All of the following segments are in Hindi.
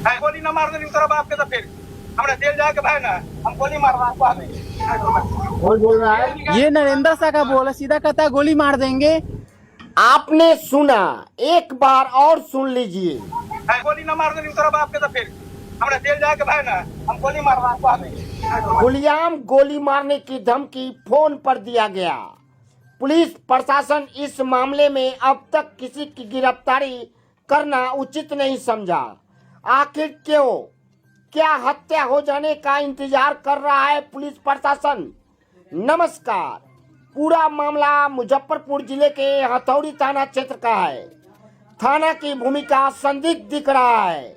गोली न मार देनी तरफ आपके तो फिर हमरा जेल जाके भाई ना हम गोली मारवा कौन बोल रहा है? ये नरेंद्र शाह का बोल है, सीधा कहता है गोली मार देंगे। आपने सुना, एक बार और सुन लीजिए। गोली न मार देनी तरफ आपके तो फिर हमरा जेल जाके भाई ना हम गोली मारवा खुलेआम गोली मारने की धमकी फोन पर दिया गया। पुलिस प्रशासन इस मामले में अब तक किसी की गिरफ्तारी करना उचित नहीं समझा। आखिर क्यों? क्या हत्या हो जाने का इंतजार कर रहा है पुलिस प्रशासन? नमस्कार, पूरा मामला मुजफ्फरपुर जिले के हथौड़ी थाना क्षेत्र का है। थाना की भूमिका संदिग्ध दिख रहा है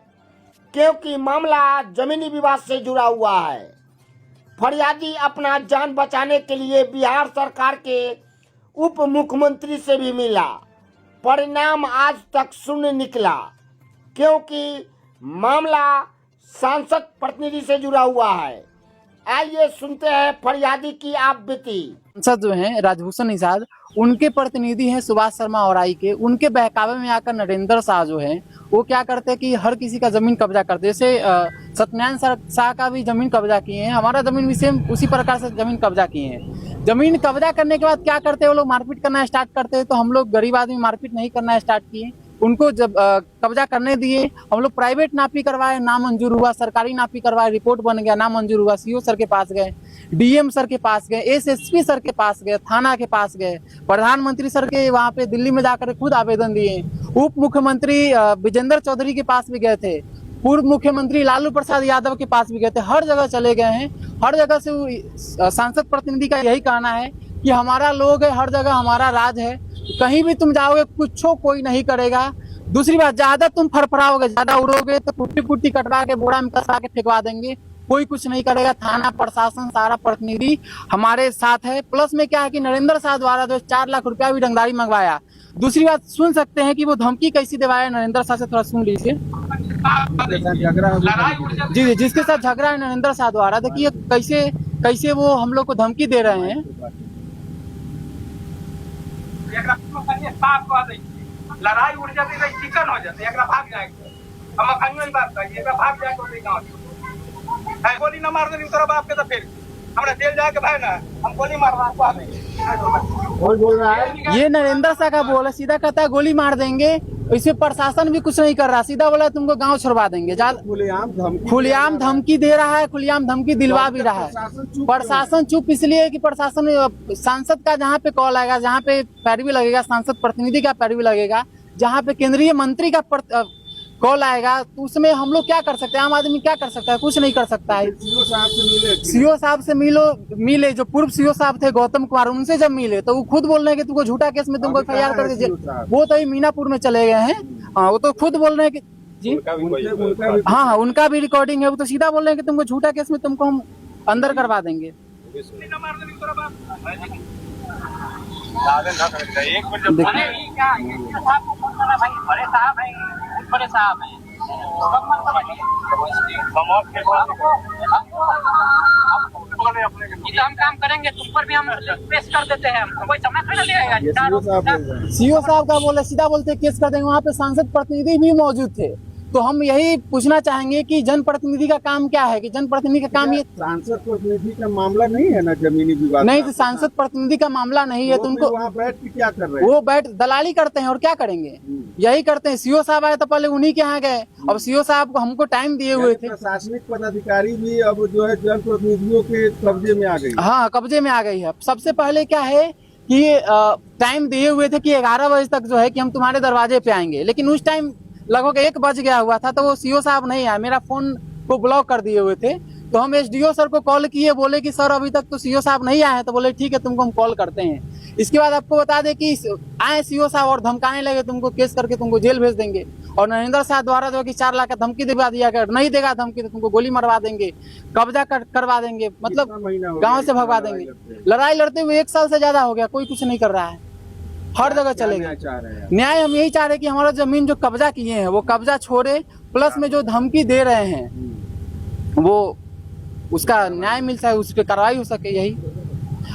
क्योंकि मामला जमीनी विवाद से जुड़ा हुआ है। फरियादी अपना जान बचाने के लिए बिहार सरकार के उप मुख्यमंत्री से भी मिला। परिणाम आज तक शून्य निकला क्योंकि मामला सांसद प्रतिनिधि से जुड़ा हुआ है। आइए सुनते हैं फरियादी की आप बीती। सांसद जो हैं राजभूषण निषाद, उनके प्रतिनिधि हैं सुभाष शर्मा औराई के। उनके बहकावे में आकर नरेंद्र शाह जो है वो क्या करते हैं कि हर किसी का जमीन कब्जा करते। जैसे सत्यनारायण शाह का भी जमीन कब्जा किए हैं, हमारा जमीन भी सेम उसी प्रकार से जमीन कब्जा किए हैं। जमीन कब्जा करने के बाद क्या करते हैं वो लोग मारपीट करना स्टार्ट करते हैं। तो हम लोग गरीब आदमी मारपीट नहीं करना स्टार्ट किए। उनको जब कब्जा करने दिए, हम लोग प्राइवेट नापी करवाए, ना मंजूर हुआ। सरकारी नापी करवाए, रिपोर्ट बन गया, ना मंजूर हुआ। सीओ सर के पास गए, डीएम सर के पास गए, एसएसपी सर के पास गए, थाना के पास गए, प्रधानमंत्री सर के वहाँ पे दिल्ली में जाकर खुद आवेदन दिए। उप मुख्यमंत्री विजेंद्र चौधरी के पास भी गए थे, पूर्व मुख्यमंत्री लालू प्रसाद यादव के पास भी गए थे। हर जगह चले गए हैं। हर जगह से सांसद प्रतिनिधि का यही कहना है कि हमारा लोग है, हर जगह हमारा राज है, कहीं भी तुम जाओगे कुछो कोई नहीं करेगा। दूसरी बात, ज्यादा तुम फरफराओगे, ज्यादा उड़ोगे तो कुट्टी कुट्टी कटवा के बोरा में कसवा के फेंकवा देंगे, कोई कुछ नहीं करेगा। थाना प्रशासन सारा प्रतिनिधि हमारे साथ है। प्लस में क्या है कि नरेंद्र शाह द्वारा जो 4 लाख रुपया भी रंगदारी मंगवाया। दूसरी बात सुन सकते हैं कि वो धमकी कैसी दिवाया नरेंद्र शाह से, थोड़ा सुन लीजिए। जी जी, जिसके साथ झगड़ा है नरेंद्र शाह द्वारा, देखिए कैसे कैसे वो हम लोग को धमकी दे रहे हैं। लड़ाई उड़ जाती है, चिकन हो जाती है, भाग जाएगी। हम अखनियों बात करिए, भाग जाए गोली न मार देनी तरफ आपके तो फिर हमरा जेल जाके भाई ना हम गोली मारवा कौन बोल रहा है? ये नरेंद्र शाह का बोल है, सीधा कहता है गोली मार देंगे। इसमें प्रशासन भी कुछ नहीं कर रहा, सीधा बोला तुमको गांव छोड़वा देंगे। खुलेआम धमकी दे रहा है, खुलेआम धमकी दिलवा भी रहा है। प्रशासन चुप इसलिए कि प्रशासन सांसद का जहाँ पे कॉल आएगा, जहाँ पे पैरवी लगेगा, सांसद प्रतिनिधि का पैरवी लगेगा, जहाँ पे केंद्रीय मंत्री का कॉल आएगा, तो उसमें हम लोग क्या कर सकते हैं? आम आदमी क्या कर सकता है? कुछ नहीं कर सकता है। सीओ साहब से मिले जो पूर्व सीओ साहब थे गौतम कुमार, उनसे जब मिले तो वो खुद बोल रहे हैं कि तुमको झूठा केस में तुमको FIR कर दीजिए। वो तो मीनापुर में चले गए हैं। हाँ, वो तो खुद बोल रहे हैं कि जी हाँ, उनका भी रिकॉर्डिंग है। वो तो सीधा बोल रहे हैं कि तुमको झूठा केस में तुमको हम अंदर करवा देंगे। बड़े साहब हैं, हम काम करेंगे, तुम पर भी हम पेश कर देते हैं। कोई समय थोड़ा लगेगा। सीओ साहब का बोले, सीधा बोलते केस कर देंगे। वहाँ पे सांसद प्रतिनिधि भी मौजूद थे। तो हम यही पूछना चाहेंगे कि जनप्रतिनिधि का काम क्या है? कि जनप्रतिनिधि का काम ये सांसद प्रतिनिधि का मामला नहीं है ना, जमीनी विवाद नहीं, तो सांसद प्रतिनिधि का मामला नहीं है। तो उनको वहाँ बैठ के क्या कर रहे हैं? वो बैठ दलाली करते हैं और क्या करेंगे? यही करते हैं। सीओ साहब आए तो पहले उन्हीं के यहाँ गए। अब सीओ साहब को हमको टाइम दिए हुए थे। प्रशासनिक पदाधिकारी भी अब जो है जनप्रतिनिधियों के कब्जे में आ गई। हाँ, कब्जे में आ गई है। सबसे पहले क्या है कि टाइम दिए हुए थे कि 11 बजे तक जो है कि हम तुम्हारे दरवाजे पे आएंगे, लेकिन उस टाइम लगभग 1 बज गया हुआ था। तो वो सीओ साहब नहीं आए, मेरा फोन को ब्लॉक कर दिए हुए थे। तो हम एसडीओ सर को कॉल किए, बोले कि सर अभी तक तो सीओ साहब नहीं आए हैं। तो बोले ठीक है, तुमको हम कॉल करते हैं। इसके बाद आपको बता दें कि आए सीओ साहब और धमकाने लगे, तुमको केस करके तुमको जेल भेज देंगे। और नरेंद्र शाह द्वारा जो कि 4 लाख का धमकी दिलवा दिया, अगर नहीं देगा धमकी तो तुमको गोली मरवा देंगे, कब्जा करवा देंगे, मतलब गाँव से भगवा देंगे। लड़ाई लड़ते हुए 1 साल से ज्यादा हो गया, कोई कुछ नहीं कर रहा है। हर जगह चलेगा न्याय। हम यही चाह रहे हैं कि हमारा जमीन जो कब्जा किए हैं वो कब्जा छोड़े, प्लस में जो धमकी दे रहे हैं वो उसका न्याय मिल सके, उस पर कार्रवाई हो सके, यही।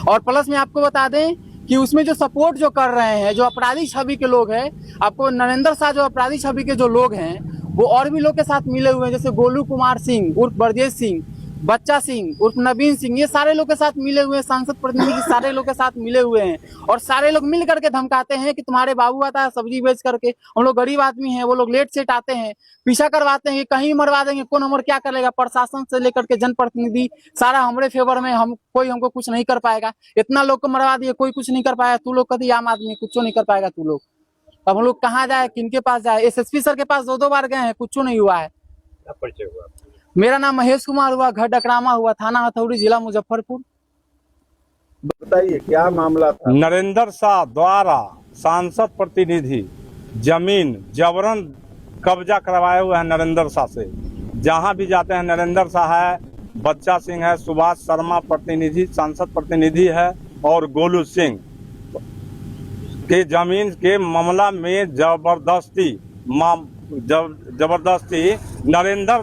और प्लस में आपको बता दें कि उसमें जो सपोर्ट जो कर रहे हैं, जो अपराधी छवि के लोग हैं, आपको नरेंद्र शाह जो अपराधी छवि के जो लोग हैं वो और भी लोग के साथ मिले हुए हैं, जैसे गोलू कुमार सिंह उर्फ ब्रजेश सिंह, बच्चा सिंह उर्फ नवीन सिंह, ये सारे लोग के साथ मिले हुए हैं। सांसद प्रतिनिधि सारे लोग के साथ मिले हुए हैं और सारे लोग मिल करके धमकाते हैं कि तुम्हारे बाबू आता है सब्जी बेच करके, हम लोग गरीब आदमी हैं, वो लोग लेट सेट आते हैं, पीछा करवाते हैं, कहीं मरवा देंगे, कौन हमारे क्या करेगा। प्रशासन से लेकर के जनप्रतिनिधि सारा हमारे फेवर में, हम कोई हमको कुछ नहीं कर पाएगा। इतना लोग को मरवा दिए, कोई कुछ नहीं कर पाया। तू लोग कभी आम आदमी कुछ नहीं कर पाएगा तू लोग। अब हम लोग कहाँ जाए, किनके पास जाए? एसएसपी सर के पास 2-2 बार गए हैं, कुछ नहीं हुआ है। परिचय हुआ? मेरा नाम महेश कुमार हुआ, घर डकरामा हुआ, थाना हथौड़ी, जिला मुजफ्फरपुर। बताइए क्या मामला था? नरेंद्र शाह द्वारा सांसद प्रतिनिधि जमीन जबरन कब्जा करवाए हुए हैं नरेंद्र शाह से। जहां भी जाते हैं नरेंद्र शाह है, बच्चा सिंह है, सुभाष शर्मा प्रतिनिधि सांसद प्रतिनिधि है और गोलू सिंह के जमीन के मामला में जबरदस्ती नरेंद्र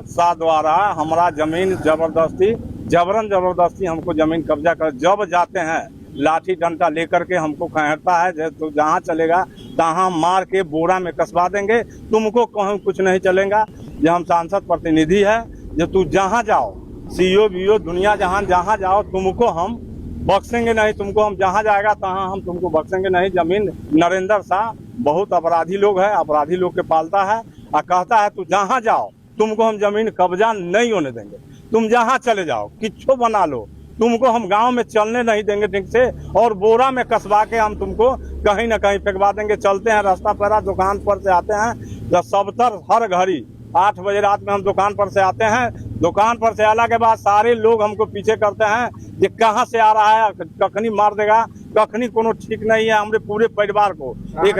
शाह द्वारा हमारा जमीन जबरदस्ती हमको जमीन कब्जा कर, जब जाते हैं लाठी डंडा लेकर के हमको खहेड़ता है, तो जहाँ चलेगा तहाँ मार के बोरा में कसवा देंगे, तुमको कहीं कुछ नहीं चलेगा। ये हम सांसद प्रतिनिधि है, जो तू जहाँ जाओ सीओ बीओ दुनिया जहाँ जाओ तुमको हम बख्शेंगे नहीं, तुमको हम जहाँ जाएगा तहाँ हम तुमको बख्शेंगे नहीं। जमीन नरेंद्र शाह बहुत अपराधी लोग है, अपराधी लोग के पालता है और कहता है तू जहाँ जाओ तुमको हम जमीन कब्जा नहीं होने देंगे, तुम जहाँ चले जाओ किच्छो बना लो, तुमको हम गांव में चलने नहीं देंगे ठीक से, और बोरा में कसवा के हम तुमको कहीं ना कहीं फेंकवा देंगे। चलते हैं रास्ता पर, दुकान पर से आते हैं जब सबतर हर घड़ी 8 बजे रात में हम दुकान पर से आते हैं, दुकान पर से आने के बाद सारे लोग हमको पीछे करते हैं, ये कहाँ से आ रहा है, कखनी मार देगा, कखनी कोनो ठीक नहीं है। हमारे पूरे परिवार को एक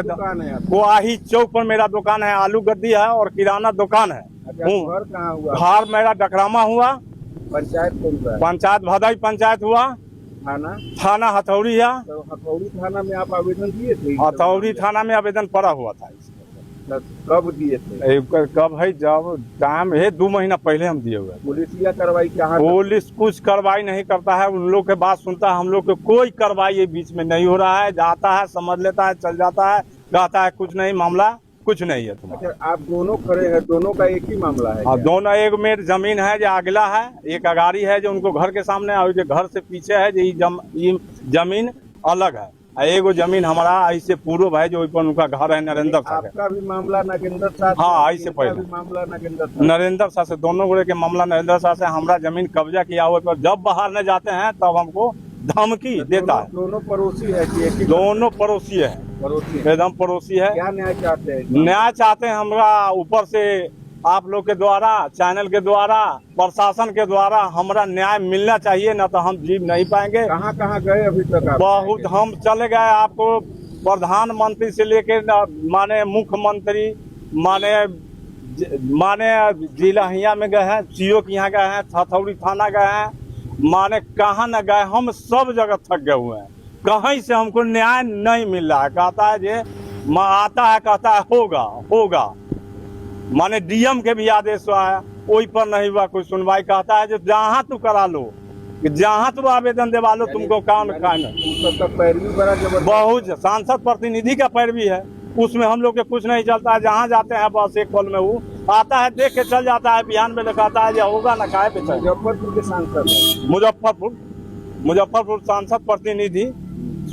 गुआही चौक पर मेरा दुकान है, आलू गद्दी है और किराना दुकान है। घर कहाँ हुआ? घर मेरा डकरामा हुआ। पंचायत कौन सा है? पंचायत भदाई पंचायत हुआ। थाना हथौड़ी है। तो हथौड़ी थाना में आप आवेदन दिए थे? हथौड़ी थाना में आवेदन पड़ा हुआ था। कब दिए थे? कब है, जब टाइम है 2 महीना पहले हम दिए हुए। पुलिसिया कार्रवाई क्या? पुलिस कुछ कार्रवाई नहीं करता है, उन लोग के बात सुनता है, हम लोग के कोई कार्रवाई ये बीच में नहीं हो रहा है। जाता है समझ लेता है चल जाता है, कहता है कुछ नहीं, मामला कुछ नहीं है तुम्हारा। अच्छा, आप दोनों खड़े हैं, दोनों का एक ही मामला है? दोनों, एक मेरी जमीन है जो अगला है, एक अगाड़ी है जो उनको घर के सामने, और जो घर से पीछे है जो ये जमीन अलग है। एगो जमीन हमारा ऐसे पूर्व है जो ऊपर उनका घर है नरेंद्र शाह। आपका भी मामला नागेंद्र शाह? हाँ, ऐसे पहले मामला नरेंद्र शाह से, दोनों गोरे के मामला नरेंद्र शाह से। हमारा जमीन कब्जा किया हुआ पर जब बाहर न जाते हैं तब हमको धमकी देता है। दोनों पड़ोसी है कि दोनों पड़ोसी है, एकदम पड़ोसी है। क्या न्याय चाहते हैं? न्याय चाहते हैं हमारा ऊपर से, आप लोग के द्वारा, चैनल के द्वारा, प्रशासन के द्वारा हमारा न्याय मिलना चाहिए, न तो हम जीव नहीं पाएंगे। कहाँ कहाँ गए अभी तक? बहुत हम चले गए, आपको प्रधानमंत्री से लेके माने मुख्यमंत्री माने जिला में गए हैं, सीओ के यहाँ गए हैं, हथौड़ी थाना गए हैं, माने कहाँ न गए, हम सब जगह थक गए हुए हैं। कहीं से हमको न्याय नहीं मिल रहा है। कहता है जे आता है, कहता है होगा, माने डीएम के भी आदेश आया, वही पर नहीं हुआ कोई सुनवाई। कहता है जो जहाँ तू करा लो, जहाँ तू आवेदन देवा लो, तुमको काम सबका पैरवी बड़ा जबरदस्त, बहुत सांसद प्रतिनिधि का पैरवी है, उसमें हम लोग के कुछ नहीं चलता है। जहाँ जाते हैं बस एक पल में वो आता है, देख के चल जाता है, बिहान में दिखाता है जो होगा न काहे पे। मुजफ्फरपुर के सांसद, मुजफ्फरपुर सांसद प्रतिनिधि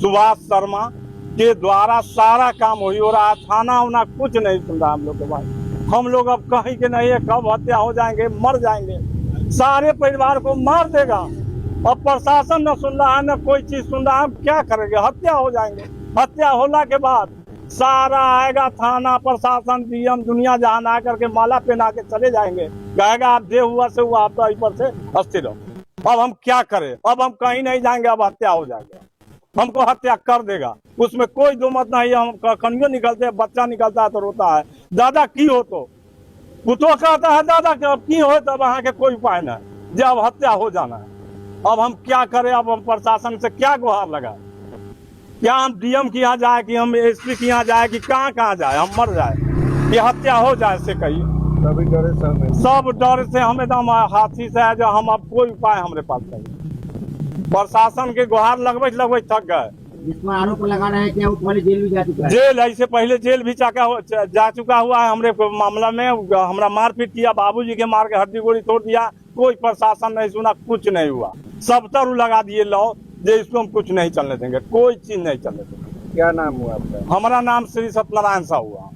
सुभाष शर्मा के द्वारा सारा काम हो रहा है। थाना उना कुछ नहीं सुन रहा हम लोग के पास। हम लोग अब कहीं के नहीं है, कब हत्या हो जाएंगे, मर जाएंगे, सारे परिवार को मार देगा। अब प्रशासन न सुन रहा है, न कोई चीज सुन रहा है, हम क्या करेंगे? हत्या हो जाएंगे। हत्या होने के बाद सारा आएगा थाना प्रशासन डीएम दुनिया जहान आ करके माला पहना के चले जाएंगे, कहेगा आप जे हुआ से हुआ, आप तो ऊपर से हंसते रहो। अब हम क्या करें? अब हम कहीं नहीं जाएंगे, अब हत्या हो जाएगा, हमको हत्या कर देगा, उसमें कोई दो मत नहीं। हम कखनियों निकलते, बच्चा निकलता है तो रोता है, दादा की हो तो पुतो कहता है दादा की हो, तब वहाँ के कोई उपाय नहीं, जब हत्या हो जाना है। अब हम क्या करें? अब हम प्रशासन से क्या गुहार लगाए? क्या हम डीएम के यहाँ जाए, कि हम एसपी के यहाँ जाए, कि कहाँ जाए? हम मर जाए कि हत्या हो जाए से कही? सब डर से हम एकदम हाथी से है, जो हम अब कोई उपाय हमारे पास नहीं। प्रशासन के गुहार लगबे थक गए, जिस पर आरोप लगा रहे हैं कि वो पहले जेल भी जा चुका है। जेल है, इससे पहले जेल भी जा चुका हुआ है। हमरे मामला में हमरा मारपीट किया, बाबूजी के मार के हड्डी गोड़ी तोड़ दिया, कोई प्रशासन नहीं सुना, कुछ नहीं हुआ। सब तरह लगा दिए लॉ, जे इसको हम कुछ नहीं चलने देंगे, कोई चीज नहीं चलने देंगे। क्या नाम हुआ आपका? हमारा नाम श्री सत्यनारायण साहू हुआ।